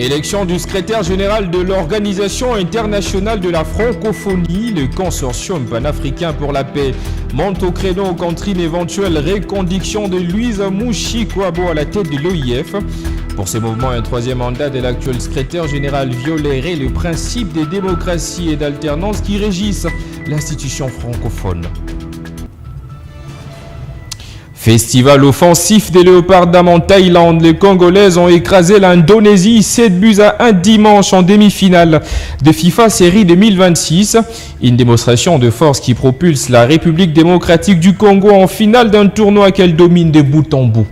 Élection du secrétaire général de l'Organisation internationale de la francophonie, le consortium panafricain pour la paix monte au créneau contre une éventuelle reconduction de Louise Mushikiwabo à la tête de l'OIF. Pour ce mouvement, un troisième mandat de l'actuel secrétaire général violerait le principe de démocratie et d'alternance qui régissent l'institution francophone. Festival offensif des Léopards d'Am en Thaïlande, les Congolaises ont écrasé l'Indonésie 7-1 dimanche en demi-finale de FIFA Série 2026. Une démonstration de force qui propulse la République démocratique du Congo en finale d'un tournoi qu'elle domine de bout en bout.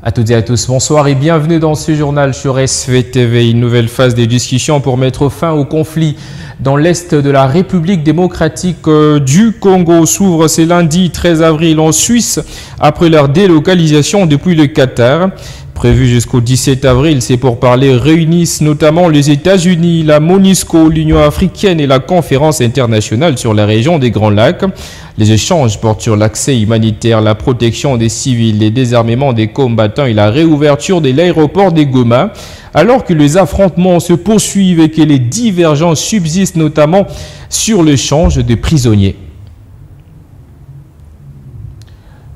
À toutes et à tous, bonsoir et bienvenue dans ce journal sur SVTV. Une nouvelle phase des discussions pour mettre fin au conflit dans l'est de la République démocratique du Congo s'ouvre ce lundi 13 avril en Suisse après leur délocalisation depuis le Qatar. Prévu jusqu'au 17 avril, ces pourparlers réunissent notamment les États-Unis, la MONUSCO, l'Union africaine et la Conférence internationale sur la région des Grands Lacs. Les échanges portent sur l'accès humanitaire, la protection des civils, les désarmements des combattants et la réouverture de l'aéroport de Goma. Alors que les affrontements se poursuivent et que les divergences subsistent notamment sur l'échange de prisonniers.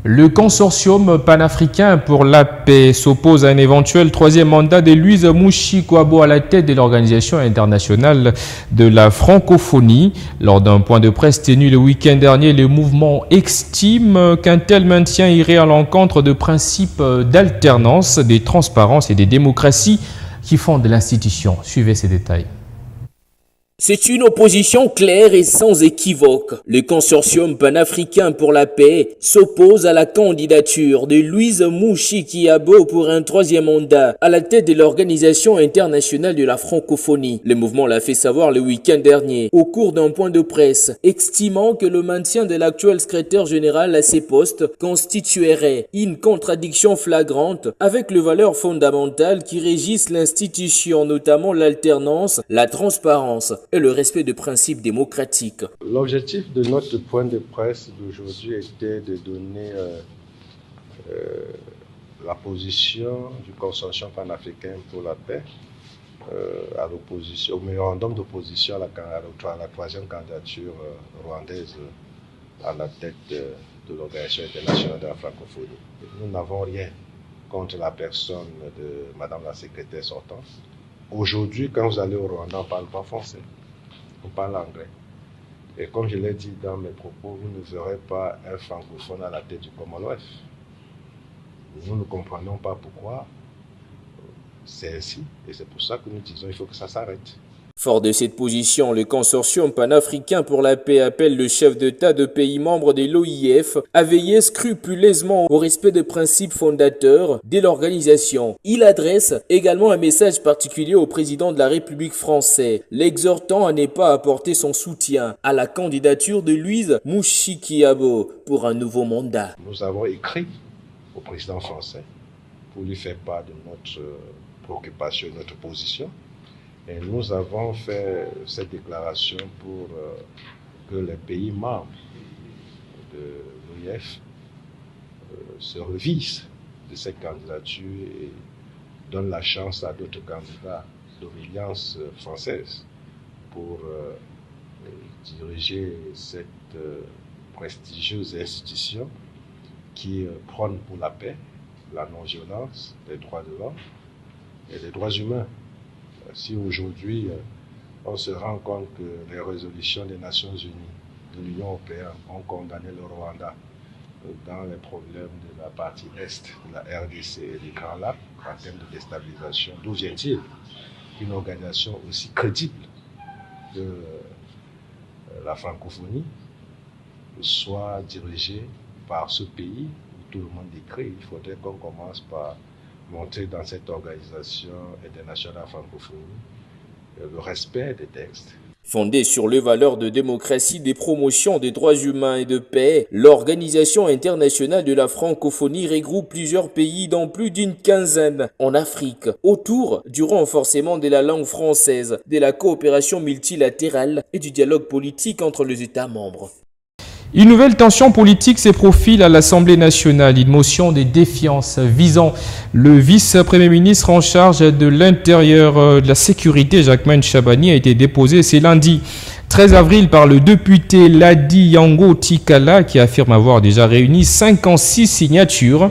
Le consortium panafricain pour la paix s'oppose à un éventuel troisième mandat de Louise Mushikiwabo à la tête de l'Organisation internationale de la francophonie. Lors d'un point de presse tenu le week-end dernier, le mouvement estime qu'un tel maintien irait à l'encontre de principes d'alternance, de transparence et de démocratie qui fondent l'institution. Suivez ces détails. C'est une opposition claire et sans équivoque. Le consortium panafricain pour la paix s'oppose à la candidature de Louise Mushikiwabo pour un troisième mandat à la tête de l'Organisation internationale de la francophonie. Le mouvement l'a fait savoir le week-end dernier au cours d'un point de presse, estimant que le maintien de l'actuel secrétaire général à ses postes constituerait une contradiction flagrante avec les valeurs fondamentales qui régissent l'institution, notamment l'alternance, la transparence et le respect de principes démocratiques. L'objectif de notre point de presse d'aujourd'hui était de donner la position du consortium panafricain pour la paix à l'opposition, au mémorandum d'opposition à la troisième candidature rwandaise à la tête de l'Organisation internationale de la francophonie. Nous n'avons rien contre la personne de Madame la secrétaire sortante. Aujourd'hui, quand vous allez au Rwanda, on ne parle pas français, on parle anglais. Et comme je l'ai dit dans mes propos, vous ne verrez pas un francophone à la tête du Commonwealth. Nous ne comprenons pas pourquoi c'est ainsi. Et c'est pour ça que nous disons qu'il faut que ça s'arrête. Fort de cette position, le consortium panafricain pour la paix appelle le chef d'État de pays membres de l'OIF à veiller scrupuleusement au respect des principes fondateurs de l'organisation. Il adresse également un message particulier au président de la République française, l'exhortant à ne pas apporter son soutien à la candidature de Louise Mushikiwabo pour un nouveau mandat. Nous avons écrit au président français pour lui faire part de notre préoccupation, notre position. Et nous avons fait cette déclaration pour que les pays membres de l'OIF se revisent de cette candidature et donnent la chance à d'autres candidats d'obédience française pour diriger cette prestigieuse institution qui prône pour la paix, la non-violence, les droits de l'homme et les droits humains. Si aujourd'hui on se rend compte que les résolutions des Nations Unies, de l'Union européenne ont condamné le Rwanda dans les problèmes de la partie est de la RDC et des Grands Lacs en termes de déstabilisation, d'où vient-il qu'une organisation aussi crédible de la francophonie soit dirigée par ce pays où tout le monde écrit? Il faudrait qu'on commence par montrer dans cette organisation internationale francophonie le respect des textes. Fondée sur les valeurs de démocratie, de promotion des droits humains et de paix, l'Organisation internationale de la francophonie regroupe plusieurs pays dans plus d'une quinzaine en Afrique, autour du renforcement de la langue française, de la coopération multilatérale et du dialogue politique entre les États membres. Une nouvelle tension politique se profile à l'Assemblée nationale. Une motion de défiance visant le vice-premier ministre en charge de l'intérieur, de la sécurité, Jacquemain Chabani, a été déposée ce lundi 13 avril par le député Ladi Yango Tikala, qui affirme avoir déjà réuni 56 signatures.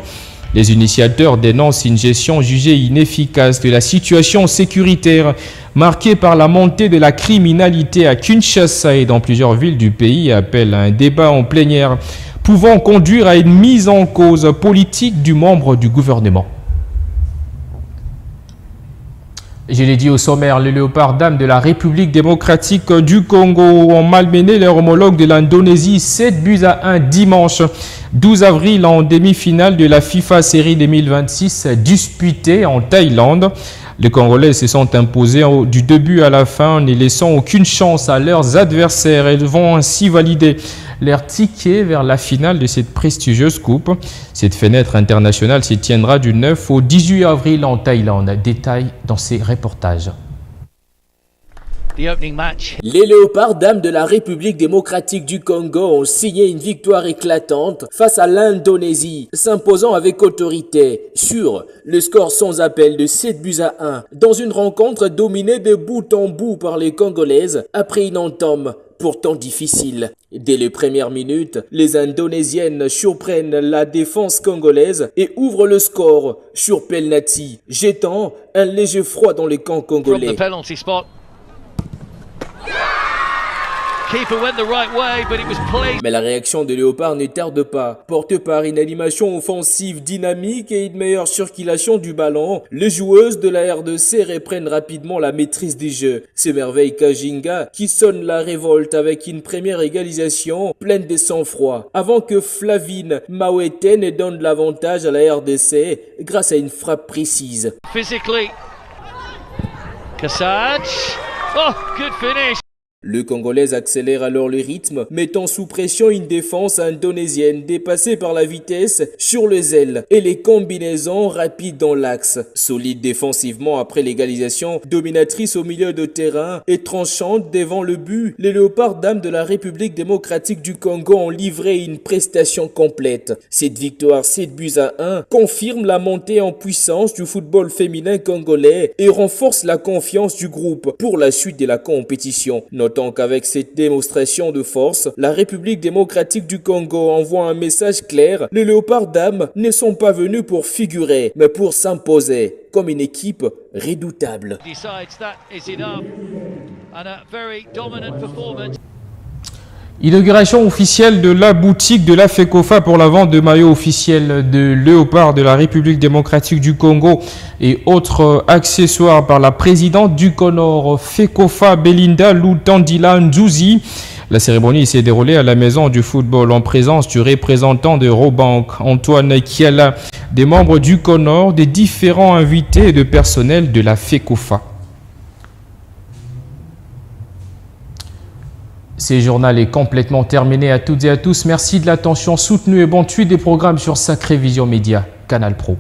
Les initiateurs dénoncent une gestion jugée inefficace de la situation sécuritaire marquée par la montée de la criminalité à Kinshasa et dans plusieurs villes du pays et appellent à un débat en plénière pouvant conduire à une mise en cause politique du membre du gouvernement. Je l'ai dit au sommaire, les léopards dames de la République démocratique du Congo ont malmené leur homologue de l'Indonésie 7-1 dimanche 12 avril en demi-finale de la FIFA Série 2026 disputée en Thaïlande. Les Congolais se sont imposés du début à la fin, ne laissant aucune chance à leurs adversaires. Ils vont ainsi valider leur ticket vers la finale de cette prestigieuse coupe. Cette fenêtre internationale se tiendra du 9 au 18 avril en Thaïlande. Détail dans ces reportages. Les léopards dames de la République démocratique du Congo ont signé une victoire éclatante face à l'Indonésie, s'imposant avec autorité sur le score sans appel de 7-1 dans une rencontre dominée de bout en bout par les Congolaises après une entame pourtant difficile. Dès les premières minutes, les Indonésiennes surprennent la défense congolaise et ouvrent le score sur penalty, jetant un léger froid dans les camps congolais. Mais la réaction de Léopard ne tarde pas. Portée par une animation offensive dynamique et une meilleure circulation du ballon, les joueuses de la RDC reprennent rapidement la maîtrise du jeu. S'émerveille Kajinga qui sonne la révolte avec une première égalisation pleine de sang-froid, avant que Flavine Mawete ne donne l'avantage à la RDC grâce à une frappe précise. Physically, Kasaj. Oh, good finish. Le Congolais accélère alors le rythme, mettant sous pression une défense indonésienne dépassée par la vitesse sur les ailes et les combinaisons rapides dans l'axe. Solide défensivement après l'égalisation, dominatrice au milieu de terrain et tranchante devant le but, les léopards dames de la République démocratique du Congo ont livré une prestation complète. Cette victoire 7-1 confirme la montée en puissance du football féminin congolais et renforce la confiance du groupe pour la suite de la compétition. Notons qu'avec cette démonstration de force, la République démocratique du Congo envoie un message clair. Les léopards dames ne sont pas venus pour figurer, mais pour s'imposer comme une équipe redoutable. Inauguration officielle de la boutique de la FECOFA pour la vente de maillots officiels de léopard de la République démocratique du Congo et autres accessoires par la présidente du CONOR FECOFA Belinda Lutandila Nzuzi. La cérémonie s'est déroulée à la maison du football en présence du représentant de Robank, Antoine Kiala, des membres du CONOR, des différents invités et de personnel de la FECOFA. Ce journal est complètement terminé. À toutes et à tous, merci de l'attention soutenue et bonne suite des programmes sur Sacré Vision Média, Canal Pro.